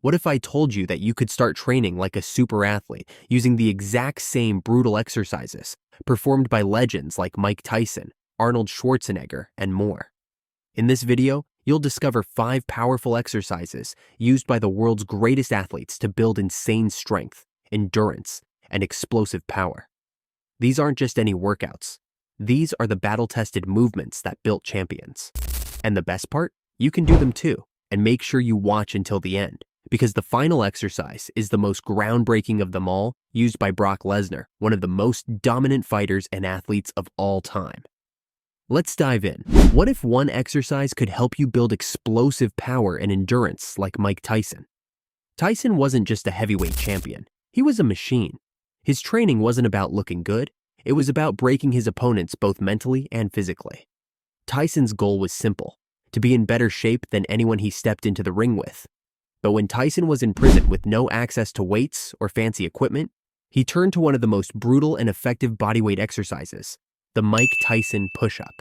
What if I told you that you could start training like a super athlete using the exact same brutal exercises performed by legends like Mike Tyson, Arnold Schwarzenegger, and more? In this video, you'll discover 5 powerful exercises used by the world's greatest athletes to build insane strength, endurance, and explosive power. These aren't just any workouts. These are the battle-tested movements that built champions. And the best part? You can do them too, and make sure you watch until the end, because the final exercise is the most groundbreaking of them all, used by Brock Lesnar, one of the most dominant fighters and athletes of all time. Let's dive in. What if one exercise could help you build explosive power and endurance like Mike Tyson? Tyson wasn't just a heavyweight champion. He was a machine. His training wasn't about looking good. It was about breaking his opponents both mentally and physically. Tyson's goal was simple: to be in better shape than anyone he stepped into the ring with. But when Tyson was in prison with no access to weights or fancy equipment, he turned to one of the most brutal and effective bodyweight exercises: the Mike Tyson push-up.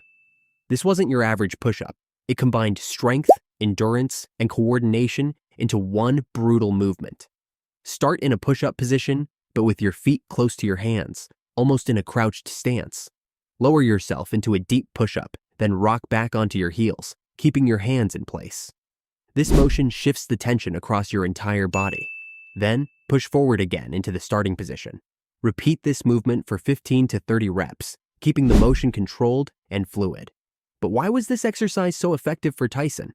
This wasn't your average push-up. It combined strength, endurance, and coordination into one brutal movement. Start in a push-up position, but with your feet close to your hands, almost in a crouched stance. Lower yourself into a deep push-up, then rock back onto your heels, keeping your hands in place. This motion shifts the tension across your entire body. Then, push forward again into the starting position. Repeat this movement for 15 to 30 reps, keeping the motion controlled and fluid. But why was this exercise so effective for Tyson?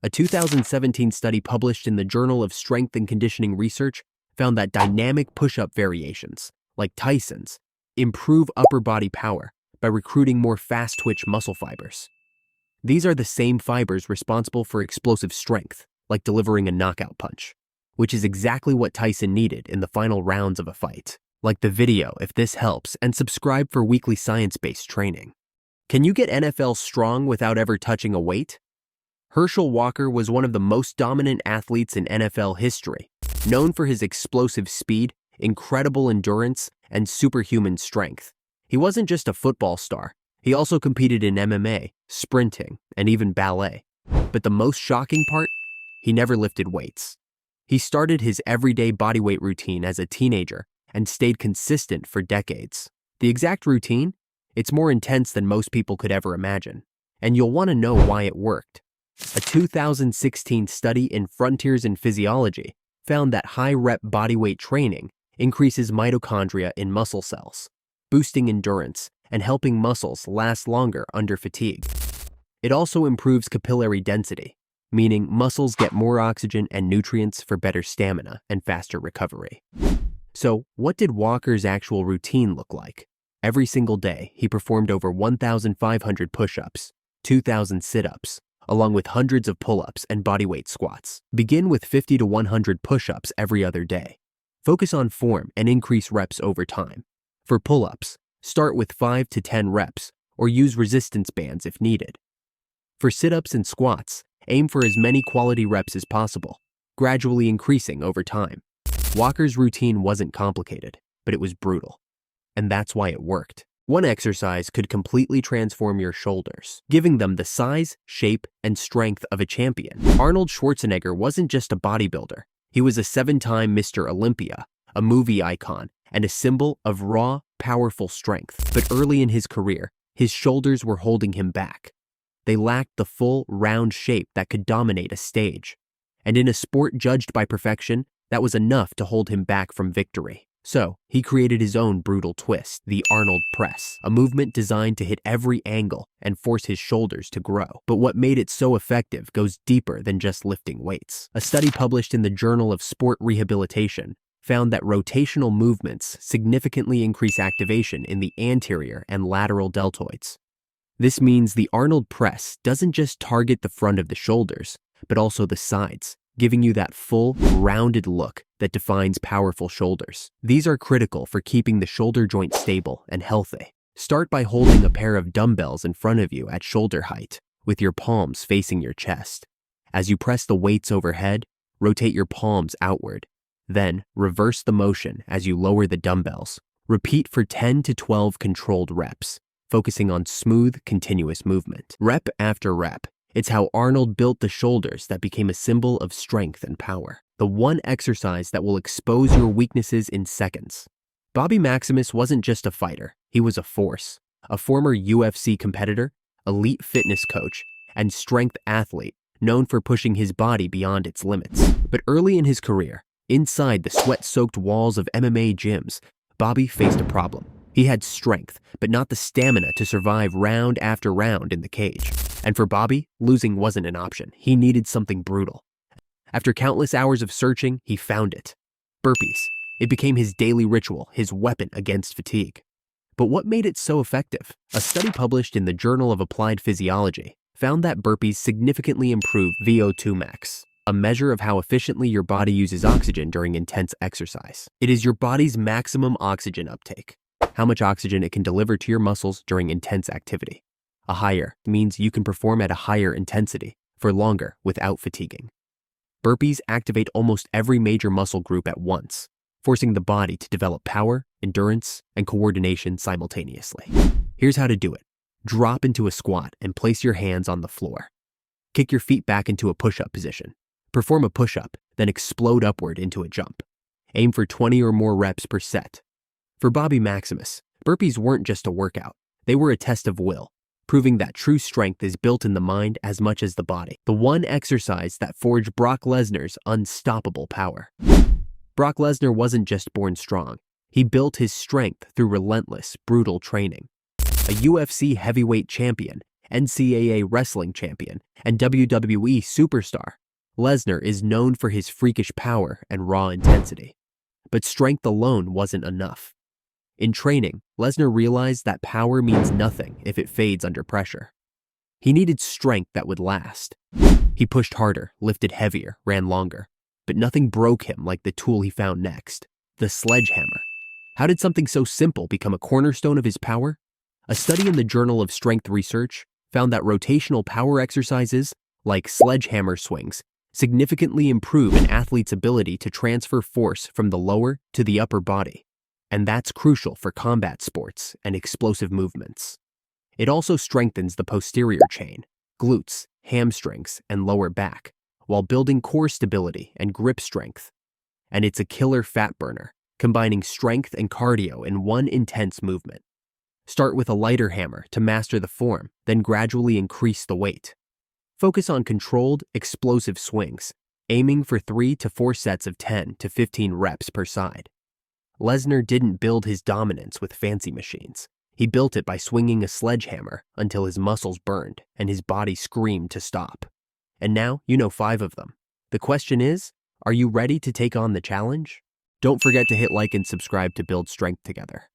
A 2017 study published in the Journal of Strength and Conditioning Research found that dynamic push-up variations, like Tyson's, improve upper body power by recruiting more fast-twitch muscle fibers. These are the same fibers responsible for explosive strength, like delivering a knockout punch, which is exactly what Tyson needed in the final rounds of a fight. Like the video if this helps, and subscribe for weekly science-based training. Can you get NFL strong without ever touching a weight? Herschel Walker was one of the most dominant athletes in NFL history, known for his explosive speed, incredible endurance, and superhuman strength. He wasn't just a football star. He also competed in MMA, sprinting, and even ballet. But the most shocking part? He never lifted weights. He started his everyday bodyweight routine as a teenager and stayed consistent for decades. The exact routine? It's more intense than most people could ever imagine. And you'll want to know why it worked. A 2016 study in Frontiers in Physiology found that high-rep bodyweight training increases mitochondria in muscle cells, boosting endurance and helping muscles last longer under fatigue. It also improves capillary density, meaning muscles get more oxygen and nutrients for better stamina and faster recovery. So, what did Walker's actual routine look like? Every single day, he performed over 1,500 push-ups, 2,000 sit-ups, along with hundreds of pull-ups and bodyweight squats. Begin with 50 to 100 push-ups every other day. Focus on form and increase reps over time. For pull-ups, start with 5 to 10 reps or use resistance bands if needed. For sit-ups and squats, aim for as many quality reps as possible, gradually increasing over time. Walker's routine wasn't complicated, but it was brutal. And that's why it worked. One exercise could completely transform your shoulders, giving them the size, shape, and strength of a champion. Arnold Schwarzenegger wasn't just a bodybuilder. He was a 7-time Mr. Olympia, a movie icon, and a symbol of raw, powerful strength. But early in his career, his shoulders were holding him back. They lacked the full, round shape that could dominate a stage. And in a sport judged by perfection, that was enough to hold him back from victory. So, he created his own brutal twist, the Arnold Press, a movement designed to hit every angle and force his shoulders to grow. But what made it so effective goes deeper than just lifting weights. A study published in the Journal of Sport Rehabilitation found that rotational movements significantly increase activation in the anterior and lateral deltoids. This means the Arnold Press doesn't just target the front of the shoulders, but also the sides, giving you that full, rounded look that defines powerful shoulders. These are critical for keeping the shoulder joint stable and healthy. Start by holding a pair of dumbbells in front of you at shoulder height, with your palms facing your chest. As you press the weights overhead, rotate your palms outward. Then, reverse the motion as you lower the dumbbells. Repeat for 10 to 12 controlled reps, focusing on smooth, continuous movement. Rep after rep, It's how Arnold built the shoulders that became a symbol of strength and power. The one exercise that will expose your weaknesses in seconds. Bobby Maximus wasn't just a fighter, he was a force. A former UFC competitor, elite fitness coach, and strength athlete known for pushing his body beyond its limits. But early in his career, inside the sweat-soaked walls of MMA gyms, Bobby faced a problem. He had strength, but not the stamina to survive round after round in the cage. And for Bobby, losing wasn't an option. He needed something brutal. After countless hours of searching, he found it. Burpees. It became his daily ritual, his weapon against fatigue. But what made it so effective? A study published in the Journal of Applied Physiology found that burpees significantly improve VO2 max, a measure of how efficiently your body uses oxygen during intense exercise. It is your body's maximum oxygen uptake, how much oxygen it can deliver to your muscles during intense activity. A higher means you can perform at a higher intensity for longer without fatiguing. Burpees activate almost every major muscle group at once, forcing the body to develop power, endurance, and coordination simultaneously. Here's how to do it. Drop into a squat and place your hands on the floor. Kick your feet back into a push-up position. Perform a push-up, then explode upward into a jump. Aim for 20 or more reps per set. For Bobby Maximus, burpees weren't just a workout. They were a test of will, proving that true strength is built in the mind as much as the body. The one exercise that forged Brock Lesnar's unstoppable power. Brock Lesnar wasn't just born strong. He built his strength through relentless, brutal training. A UFC heavyweight champion, NCAA wrestling champion, and WWE superstar, Lesnar is known for his freakish power and raw intensity. But strength alone wasn't enough. In training, Lesnar realized that power means nothing if it fades under pressure. He needed strength that would last. He pushed harder, lifted heavier, ran longer. But nothing broke him like the tool he found next, the sledgehammer. How did something so simple become a cornerstone of his power? A study in the Journal of Strength Research found that rotational power exercises, like sledgehammer swings, significantly improve an athlete's ability to transfer force from the lower to the upper body. And that's crucial for combat sports and explosive movements. It also strengthens the posterior chain, glutes, hamstrings, and lower back, while building core stability and grip strength. And it's a killer fat burner, combining strength and cardio in one intense movement. Start with a lighter hammer to master the form, then gradually increase the weight. Focus on controlled, explosive swings, aiming for 3 to 4 sets of 10 to 15 reps per side. Lesnar didn't build his dominance with fancy machines. He built it by swinging a sledgehammer until his muscles burned and his body screamed to stop. And now you know 5 of them. The question is, are you ready to take on the challenge? Don't forget to hit like and subscribe to build strength together.